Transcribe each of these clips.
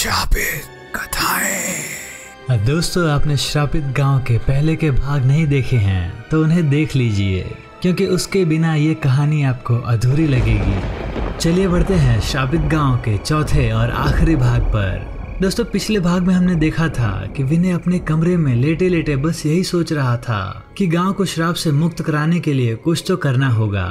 श्रापित कथाएं। दोस्तों, आपने श्रापित गांव के पहले के भाग नहीं देखे हैं तो उन्हें देख लीजिए, क्योंकि उसके बिना ये कहानी आपको अधूरी लगेगी। चलिए बढ़ते हैं श्रापित गांव के चौथे और आखिरी भाग पर। दोस्तों, पिछले भाग में हमने देखा था कि विनय अपने कमरे में लेटे लेटे बस यही सोच रहा था कि गांव को श्राप से मुक्त कराने के लिए कुछ तो करना होगा।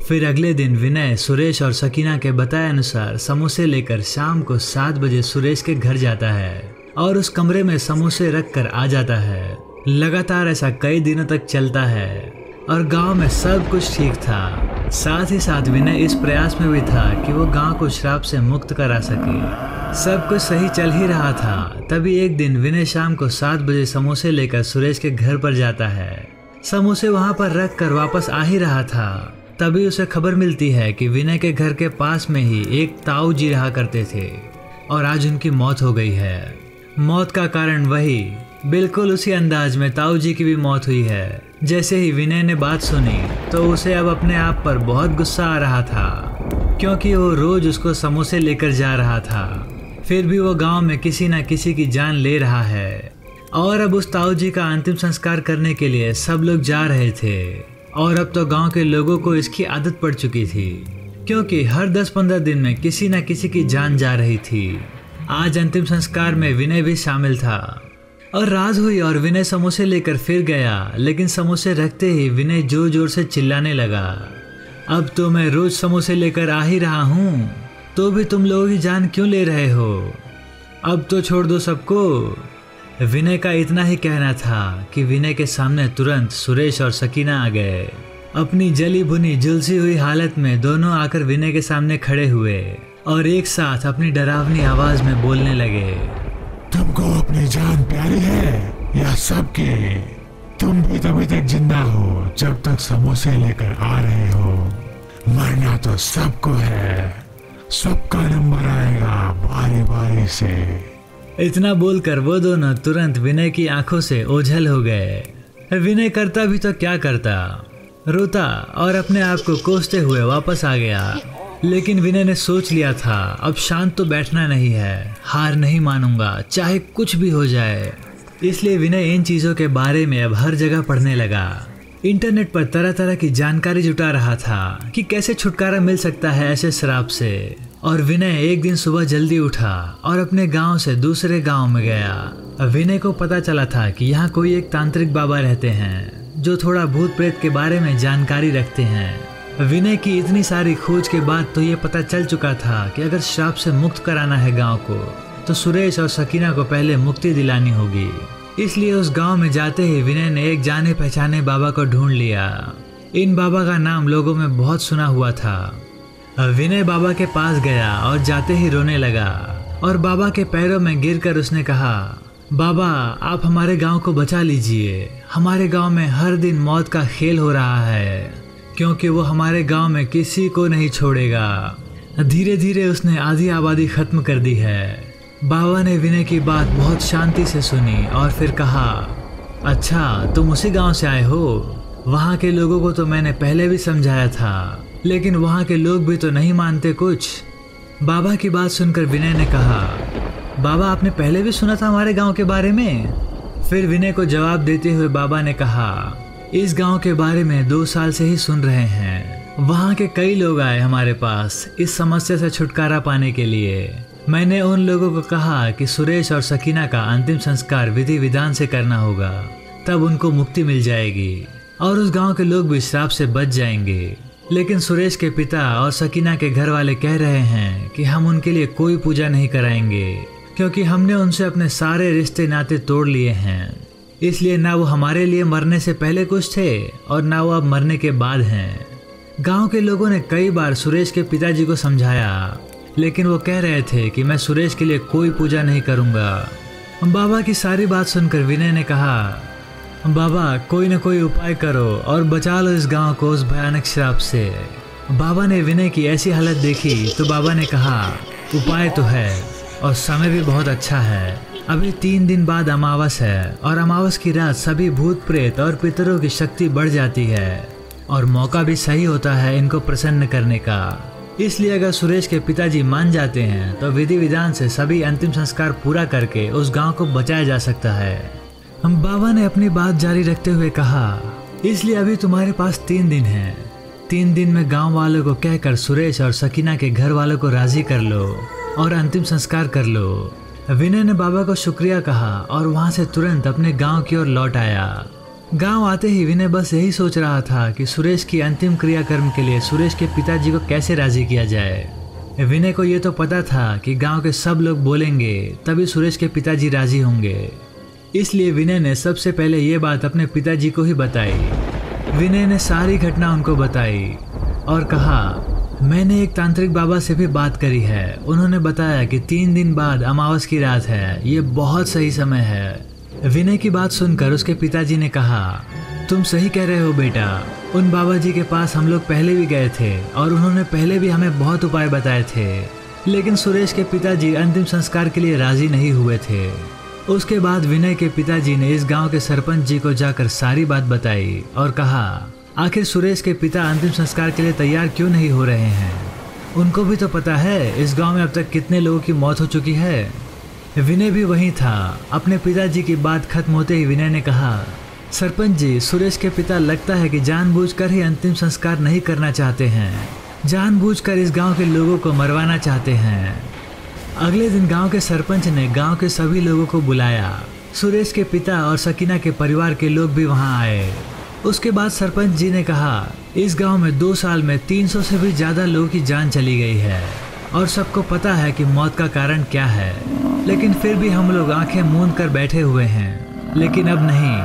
फिर अगले दिन विनय सुरेश और सकीना के बताए अनुसार समोसे लेकर शाम को 7 बजे सुरेश के घर जाता है और उस कमरे में समोसे रख कर आ जाता है। लगातार ऐसा कई दिनों तक चलता है और गांव में सब कुछ ठीक था। साथ ही साथ विनय इस प्रयास में भी था कि वो गांव को श्राप से मुक्त करा सके। सब कुछ सही चल ही रहा था। तभी एक दिन विनय शाम को 7 बजे समोसे लेकर सुरेश के घर पर जाता है। समोसे वहां पर रख कर वापस आ ही रहा था, तभी उसे खबर मिलती है कि विनय के घर के पास में ही एक ताऊ जी रहा करते थे और आज उनकी मौत हो गई है। मौत का कारण वही, बिल्कुल उसी अंदाज में ताऊ जी की भी मौत हुई है। जैसे ही विनय ने बात सुनी तो उसे अब अपने आप पर बहुत गुस्सा आ रहा था, क्योंकि वो रोज उसको समोसे लेकर जा रहा था, फिर भी वो गांव में किसी न किसी की जान ले रहा है। और अब उस ताऊ जी का अंतिम संस्कार करने के लिए सब लोग जा रहे थे और अब तो गांव के लोगों को इसकी आदत पड़ चुकी थी, क्योंकि हर 10-15 दिन में किसी न किसी की जान जा रही थी। आज अंतिम संस्कार में विनय भी शामिल था और रात हुई और विनय समोसे लेकर फिर गया, लेकिन समोसे रखते ही विनय जोर जोर से चिल्लाने लगा, अब तो मैं रोज समोसे लेकर आ ही रहा हूँ, तो भी तुम लोगों की जान क्यों ले रहे हो? अब तो छोड़ दो सबको। विनय का इतना ही कहना था कि विनय के सामने तुरंत सुरेश और सकीना आ गए। अपनी जली भुनी झुलसी हुई हालत में दोनों आकर विनय के सामने खड़े हुए और एक साथ अपनी डरावनी आवाज में बोलने लगे, तुमको अपनी जान प्यारी है या सबके? तुम भी तभी तक जिंदा हो जब तक समोसे लेकर आ रहे हो। मरना तो सबको है, सबका नंबर आएगा बारी बारी से। इतना बोलकर वो दोनों तुरंत विनय की आंखों से ओझल हो गए। विनय करता भी तो क्या करता, रोता और अपने आप को कोसते हुए वापस आ गया। लेकिन विनय ने सोच लिया था अब शांत तो बैठना नहीं है, हार नहीं मानूंगा चाहे कुछ भी हो जाए। इसलिए विनय इन चीज़ों के बारे में अब हर जगह पढ़ने लगा। इंटरनेट पर तरह तरह की जानकारी जुटा रहा था कि कैसे छुटकारा मिल सकता है ऐसे श्राप से। और विनय एक दिन सुबह जल्दी उठा और अपने गांव से दूसरे गांव में गया। विनय को पता चला था कि यहाँ कोई एक तांत्रिक बाबा रहते हैं जो थोड़ा भूत प्रेत के बारे में जानकारी रखते हैं। विनय की इतनी सारी खोज के बाद तो ये पता चल चुका था कि अगर श्राप से मुक्त कराना है गांव को, तो सुरेश और सकीना को पहले मुक्ति दिलानी होगी। इसलिए उस गांव में जाते ही विनय ने एक जाने पहचाने बाबा को ढूंढ लिया। इन बाबा का नाम लोगों में बहुत सुना हुआ था। विनय बाबा के पास गया और जाते ही रोने लगा और बाबा के पैरों में गिरकर उसने कहा, बाबा आप हमारे गांव को बचा लीजिए। हमारे गांव में हर दिन मौत का खेल हो रहा है, क्योंकि वो हमारे गांव में किसी को नहीं छोड़ेगा। धीरे धीरे उसने आधी आबादी खत्म कर दी है। बाबा ने विनय की बात बहुत शांति से सुनी और फिर कहा, अच्छा तुम उसी गांव से आए हो? वहाँ के लोगों को तो मैंने पहले भी समझाया था, लेकिन वहाँ के लोग भी तो नहीं मानते कुछ। बाबा की बात सुनकर विनय ने कहा, बाबा आपने पहले भी सुना था हमारे गांव के बारे में? फिर विनय को जवाब देते हुए बाबा ने कहा, इस गांव के बारे में 2 साल से ही सुन रहे हैं। वहाँ के कई लोग आए हमारे पास इस समस्या से छुटकारा पाने के लिए। मैंने उन लोगों को कहा कि सुरेश और सकीना का अंतिम संस्कार विधि विधान से करना होगा, तब उनको मुक्ति मिल जाएगी और उस गांव के लोग भी श्राप से बच जाएंगे। लेकिन सुरेश के पिता और सकीना के घर वाले कह रहे हैं कि हम उनके लिए कोई पूजा नहीं कराएंगे, क्योंकि हमने उनसे अपने सारे रिश्ते नाते तोड़ लिए हैं। इसलिए ना वो हमारे लिए मरने से पहले कुछ थे और ना वो अब मरने के बाद हैं। गांव के लोगों ने कई बार सुरेश के पिताजी को समझाया, लेकिन वो कह रहे थे कि मैं सुरेश के लिए कोई पूजा नहीं करूँगा। बाबा की सारी बात सुनकर विनय ने कहा, बाबा कोई न कोई उपाय करो और बचा लो इस गांव को उस भयानक श्राप से। बाबा ने विनय की ऐसी हालत देखी तो बाबा ने कहा, उपाय तो है और समय भी बहुत अच्छा है। अभी 3 दिन बाद अमावस है और अमावस की रात सभी भूत प्रेत और पितरों की शक्ति बढ़ जाती है और मौका भी सही होता है इनको प्रसन्न करने का। इसलिए अगर सुरेश के पिताजी मान जाते हैं तो विधि विधान से सभी अंतिम संस्कार पूरा करके उस गांव को बचाया जा सकता है। बाबा ने अपनी बात जारी रखते हुए कहा, इसलिए अभी तुम्हारे पास 3 दिन है। 3 दिन में गांव वालों को कहकर सुरेश और सकीना के घर वालों को राजी कर लो और अंतिम संस्कार कर लो। विनय ने बाबा को शुक्रिया कहा और वहां से तुरंत अपने गांव की ओर लौट आया। गांव आते ही विनय बस यही सोच रहा था कि सुरेश की अंतिम क्रियाकर्म के लिए सुरेश के पिताजी को कैसे राजी किया जाए। विनय को ये तो पता था कि गांव के सब लोग बोलेंगे तभी सुरेश के पिताजी राजी होंगे। इसलिए विनय ने सबसे पहले ये बात अपने पिताजी को ही बताई। विनय ने सारी घटना उनको बताई और कहा, मैंने एक तांत्रिक बाबा से भी बात करी है। उन्होंने बताया कि 3 दिन बाद अमावस की रात है, ये बहुत सही समय है। विनय की बात सुनकर उसके पिताजी ने कहा, तुम सही कह रहे हो बेटा, उन बाबा जी के पास हम लोग पहले भी गए थे और उन्होंने पहले भी हमें बहुत उपाय बताए थे, लेकिन सुरेश के पिताजी अंतिम संस्कार के लिए राजी नहीं हुए थे। उसके बाद विनय के पिताजी ने इस गांव के सरपंच जी को जाकर सारी बात बताई और कहा, आखिर सुरेश के पिता अंतिम संस्कार के लिए तैयार क्यों नहीं हो रहे हैं? उनको भी तो पता है इस गांव में अब तक कितने लोगों की मौत हो चुकी है। विनय भी वहीं था। अपने पिताजी की बात खत्म होते ही विनय ने कहा, सरपंच जी, सुरेश के पिता लगता है कि जानबूझकर ही अंतिम संस्कार नहीं करना चाहते हैं, जानबूझकर इस गांव के लोगों को मरवाना चाहते हैं। अगले दिन गांव के सरपंच ने गांव के सभी लोगों को बुलाया। सुरेश के पिता और सकीना के परिवार के लोग भी वहां आए। उसके बाद सरपंच जी ने कहा, इस गांव में 2 साल में 300 से भी ज्यादा लोगों की जान चली गई है और सबको पता है कि मौत का कारण क्या है, लेकिन फिर भी हम लोग आंखें मूंद कर बैठे हुए हैं। लेकिन अब नहीं,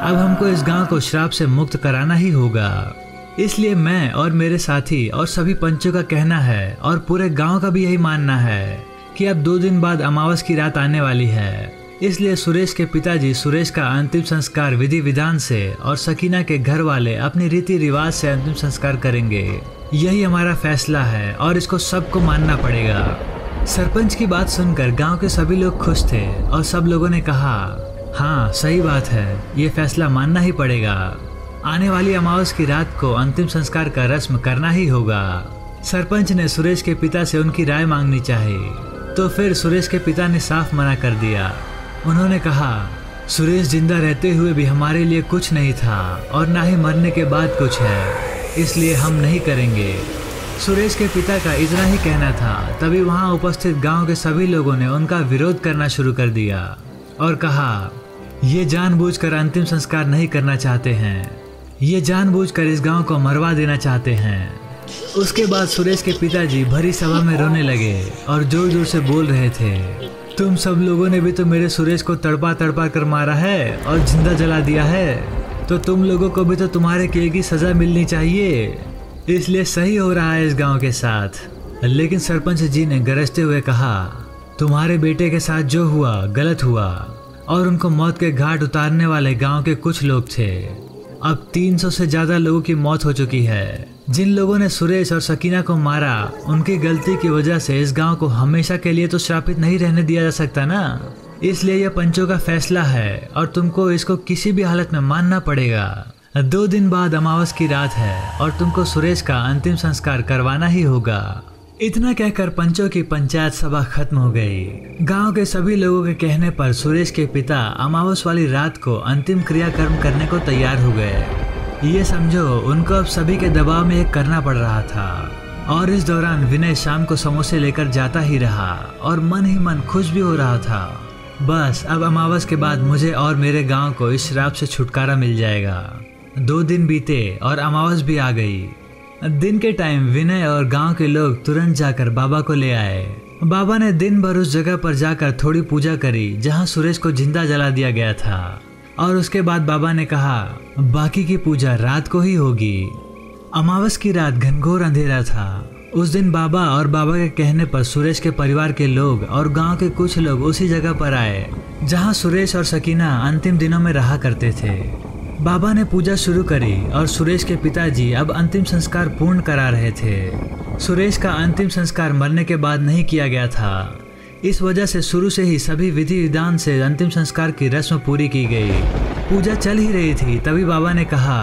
अब हमको इस गांव को श्राप से मुक्त कराना ही होगा। इसलिए मैं और मेरे साथी और सभी पंचों का कहना है और पूरे गांव का भी यही मानना है कि अब 2 दिन बाद अमावस की रात आने वाली है। इसलिए सुरेश के पिताजी सुरेश का अंतिम संस्कार विधि विधान से और सकीना के घर वाले अपनी रीति रिवाज से अंतिम संस्कार करेंगे। यही हमारा फैसला है और इसको सबको मानना पड़ेगा। सरपंच की बात सुनकर गांव के सभी लोग खुश थे और सब लोगों ने कहा, हाँ सही बात है, ये फैसला मानना ही पड़ेगा। आने वाली अमावस की रात को अंतिम संस्कार का रस्म करना ही होगा। सरपंच ने सुरेश के पिता से उनकी राय मांगनी चाहिए, तो फिर सुरेश के पिता ने साफ मना कर दिया। उन्होंने कहा, सुरेश जिंदा रहते हुए भी हमारे लिए कुछ नहीं था और ना ही मरने के बाद कुछ है, इसलिए हम नहीं करेंगे। सुरेश के पिता का इतना ही कहना था। तभी वहां उपस्थित गांव के सभी लोगों ने उनका विरोध करना शुरू कर दिया और कहा, ये जानबूझकर अंतिम संस्कार नहीं करना चाहते हैं, ये जानबूझकर इस गांव को मरवा देना चाहते हैं। उसके बाद सुरेश के पिताजी भरी सभा में रोने लगे और जोर जोर से बोल रहे थे, तुम सब लोगों ने भी तो मेरे सुरेश को तड़पा तड़पा कर मारा है और जिंदा जला दिया है, तो तुम लोगों को भी तो तुम्हारे किए की सजा मिलनी चाहिए। इसलिए सही हो रहा है इस गांव के साथ। लेकिन सरपंच जी ने गरजते हुए कहा, तुम्हारे बेटे के साथ जो हुआ गलत हुआ और उनको मौत के घाट उतारने वाले गांव के कुछ लोग थे। अब 300 से ज्यादा लोगों की मौत हो चुकी है। जिन लोगों ने सुरेश और सकीना को मारा, उनकी गलती की वजह से इस गांव को हमेशा के लिए तो श्रापित नहीं रहने दिया जा सकता ना। इसलिए यह पंचों का फैसला है और तुमको इसको किसी भी हालत में मानना पड़ेगा। 2 दिन बाद अमावस की रात है और तुमको सुरेश का अंतिम संस्कार करवाना ही होगा। इतना कहकर पंचों की पंचायत सभा खत्म हो गई। गांव के सभी लोगों के कहने पर सुरेश के पिता अमावस वाली रात को अंतिम क्रियाकर्म करने को तैयार हो गए। ये समझो उनको अब सभी के दबाव में ये करना पड़ रहा था। और इस दौरान विनय शाम को समोसे लेकर जाता ही रहा और मन ही मन खुश भी हो रहा था। बस अब अमावस के बाद मुझे और मेरे गांव को इस श्राप से छुटकारा मिल जाएगा। 2 दिन बीते और अमावस भी आ गई। दिन के टाइम विनय और गांव के लोग तुरंत जाकर बाबा को ले आए। बाबा ने दिन भर उस जगह पर जाकर थोड़ी पूजा करी जहां सुरेश को जिंदा जला दिया गया था और उसके बाद बाबा ने कहा, बाकी की पूजा रात को ही होगी। अमावस की रात घनघोर अंधेरा था। उस दिन बाबा और बाबा के कहने पर सुरेश के परिवार के लोग और गांव के कुछ लोग उसी जगह पर आए जहां सुरेश और सकीना अंतिम दिनों में रहा करते थे। बाबा ने पूजा शुरू करी और सुरेश के पिताजी अब अंतिम संस्कार पूर्ण करा रहे थे। सुरेश का अंतिम संस्कार मरने के बाद नहीं किया गया था। इस वजह से शुरू से ही सभी विधि विधान से अंतिम संस्कार की रस्म पूरी की गई। पूजा चल ही रही थी तभी बाबा ने कहा,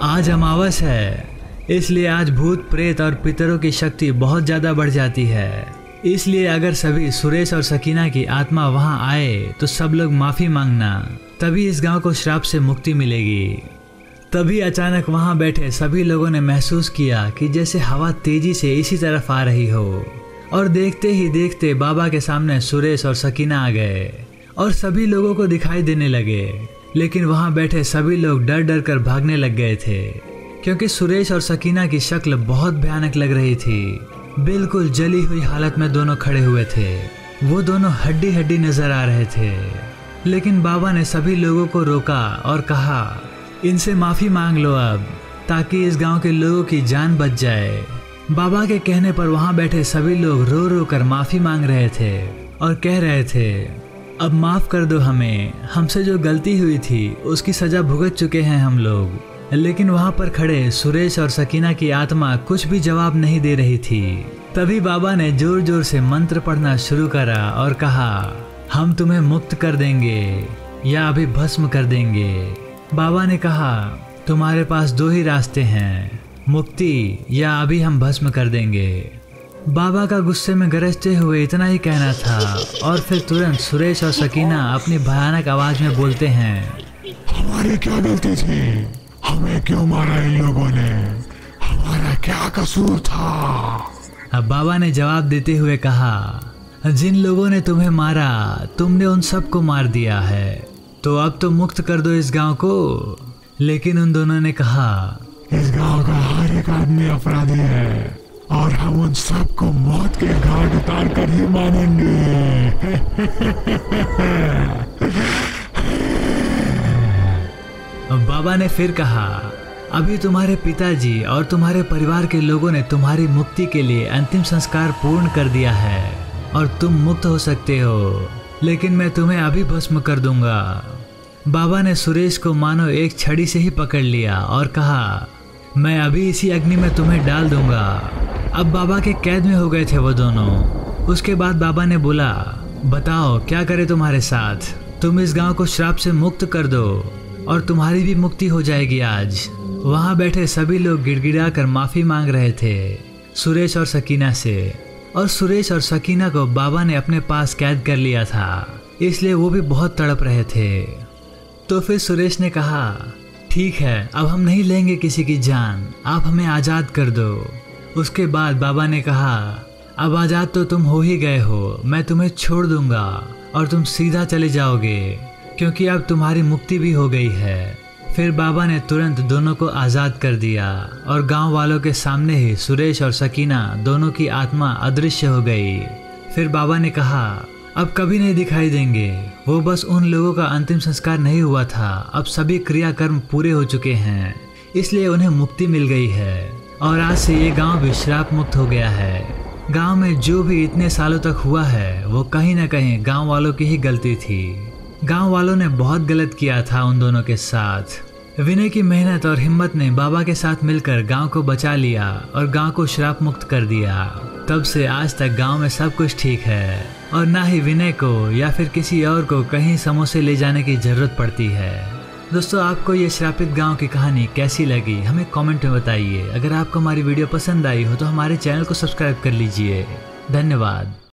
आज अमावस है, इसलिए आज भूत प्रेत और पितरों की शक्ति बहुत ज़्यादा बढ़ जाती है। इसलिए अगर सभी सुरेश और सकीना की आत्मा वहाँ आए तो सब लोग माफ़ी मांगना, तभी इस गांव को श्राप से मुक्ति मिलेगी। तभी अचानक वहाँ बैठे सभी लोगों ने महसूस किया कि जैसे हवा तेजी से इसी तरफ आ रही हो, और देखते ही देखते बाबा के सामने सुरेश और सकीना आ गए और सभी लोगों को दिखाई देने लगे। लेकिन वहाँ बैठे सभी लोग डर डर कर भागने लग गए थे, क्योंकि सुरेश और सकीना की शक्ल बहुत भयानक लग रही थी। बिल्कुल जली हुई हालत में दोनों खड़े हुए थे। वो दोनों हड्डी हड्डी नजर आ रहे थे। लेकिन बाबा ने सभी लोगों को रोका और कहा, इनसे माफ़ी मांग लो अब, ताकि इस गांव के लोगों की जान बच जाए। बाबा के कहने पर वहाँ बैठे सभी लोग रो रो कर माफ़ी मांग रहे थे और कह रहे थे, अब माफ़ कर दो हमें, हमसे जो गलती हुई थी उसकी सज़ा भुगत चुके हैं हम लोग। लेकिन वहाँ पर खड़े सुरेश और सकीना की आत्मा कुछ भी जवाब नहीं दे रही थी। तभी बाबा ने जोर जोर से मंत्र पढ़ना शुरू करा और कहा, हम तुम्हें मुक्त कर देंगे या अभी भस्म कर देंगे। बाबा ने कहा, तुम्हारे पास दो ही रास्ते हैं, मुक्ति या अभी हम भस्म कर देंगे। बाबा का गुस्से में गरजते हुए इतना ही कहना था, और फिर तुरंत सुरेश और सकीना अपनी भयानक आवाज में बोलते हैं, हमारी क्या गलती थी, हमें क्यों मारा इन लोगों ने, हमारा क्या कसूर था। अब बाबा ने जवाब देते हुए कहा, जिन लोगों ने तुम्हें मारा तुमने उन सबको मार दिया है, तो अब तो मुक्त कर दो इस गांव को। लेकिन उन दोनों ने कहा, इस गांव का हर एक आदमी अपराधी है और हम उन सबको मौत के घाट उतार कर ही मानेंगे। बाबा ने फिर कहा, अभी तुम्हारे पिताजी और तुम्हारे परिवार के लोगों ने तुम्हारी मुक्ति के लिए अंतिम संस्कार पूर्ण कर दिया है और तुम मुक्त हो सकते हो, लेकिन मैं तुम्हें अभी भस्म कर दूंगा। बाबा ने सुरेश को मानो एक छड़ी से ही पकड़ लिया और कहा, मैं अभी इसी अग्नि में तुम्हें डाल दूंगा। अब बाबा के कैद में हो गए थे वो दोनों। उसके बाद बाबा ने बोला, बताओ क्या करे तुम्हारे साथ, तुम इस गांव को श्राप से मुक्त कर दो और तुम्हारी भी मुक्ति हो जाएगी आज। वहाँ बैठे सभी लोग गिड़गिड़ा कर माफ़ी मांग रहे थे सुरेश और सकीना से, और सुरेश और सकीना को बाबा ने अपने पास कैद कर लिया था, इसलिए वो भी बहुत तड़प रहे थे। तो फिर सुरेश ने कहा, ठीक है, अब हम नहीं लेंगे किसी की जान, आप हमें आज़ाद कर दो। उसके बाद बाबा ने कहा, अब आज़ाद तो तुम हो ही गए हो, मैं तुम्हें छोड़ दूंगा और तुम सीधा चले जाओगे, क्योंकि अब तुम्हारी मुक्ति भी हो गई है। फिर बाबा ने तुरंत दोनों को आज़ाद कर दिया और गांव वालों के सामने ही सुरेश और सकीना दोनों की आत्मा अदृश्य हो गई। फिर बाबा ने कहा, अब कभी नहीं दिखाई देंगे, वो बस उन लोगों का अंतिम संस्कार नहीं हुआ था, अब सभी क्रियाकर्म पूरे हो चुके हैं, इसलिए उन्हें मुक्ति मिल गई है और आज से ये गांव भी श्राप मुक्त हो गया है। गांव में जो भी इतने सालों तक हुआ है वो कहीं ना कहीं गांव वालों की ही गलती थी। गांव वालों ने बहुत गलत किया था उन दोनों के साथ। विनय की मेहनत और हिम्मत ने बाबा के साथ मिलकर गांव को बचा लिया और गांव को श्राप मुक्त कर दिया। तब से आज तक गांव में सब कुछ ठीक है और ना ही विनय को या फिर किसी और को कहीं समोसे ले जाने की जरूरत पड़ती है। दोस्तों, आपको ये श्रापित गांव की कहानी कैसी लगी हमें कमेंट में बताइए। अगर आपको हमारी वीडियो पसंद आई हो तो हमारे चैनल को सब्सक्राइब कर लीजिए। धन्यवाद।